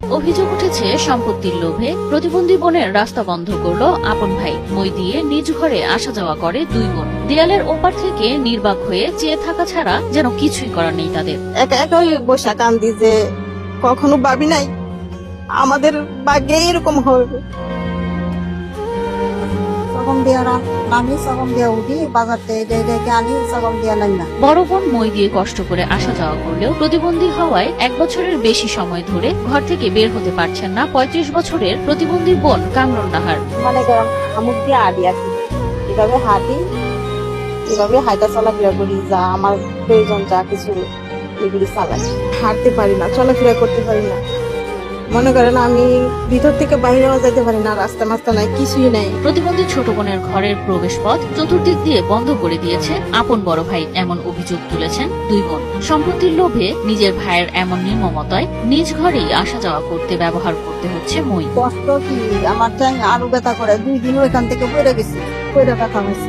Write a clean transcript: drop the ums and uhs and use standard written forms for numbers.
অভিযোগ উঠেছে সম্পত্তির লোভে প্রতিবন্ধী বোনের রাস্তা বন্ধ করলো আপন ভাই। মই দিয়ে নিজ ঘরে আসা যাওয়া করে দুই বোন। দেয়ালের ওপার থেকে নির্বাক হয়ে চেয়ে থাকা ছাড়া যেন কিছুই করার নেই তাদের। একা একাই বসা কান্দি যে কখনো ভাবি নাই আমাদের ভাগ্যে এরকম হবে। সগম দিয়া নামি সগম দিয়া উঠি বাজার থেকে আনি সগম দিয়া নাই না। বড় বোন মই দিয়ে কষ্ট করে আসা যাওয়া করলেও প্রতিবন্ধী হওয়ায় 1 বছরের বেশি সময় ধরে ঘর থেকে বের হতে পারছেন না 35 বছরের প্রতিবন্ধী বোন কামরুন নাহার। মানে আমুক দিয়ে আদি আছি, এভাবে হাঁটি, এভাবে হাইটা চলাফেরা করি, যা আমার প্রয়োজন যা কিছু এগুলি চালাই। হাঁটতে পারি না, চলাফেরা করতে পারি না। মনে করেন আমি ভিতর থেকে বাইরেও যেতে পারি না, রাস্তা মাস্তা নাই, কিছুই নাই। প্রতিবন্ধী ছোট বোনের ঘরের প্রবেশ পথ চতুর্দিক দিয়ে বন্ধ করে দিয়েছে আপন বড় ভাই, এমন অভিযোগ তুলেছেন দুই বোন। সম্পত্তির লোভে নিজের ভাইয়ের এমন নির্মমতায় নিজ ঘরেই আসা যাওয়া করতে ব্যবহার করতে হচ্ছে মই। কষ্ট কি আমার চাই আরো ব্যথা করে, 2 দিন ওইখান থেকে পড়ে গেছি, পড়ে ব্যথা হয়েছে।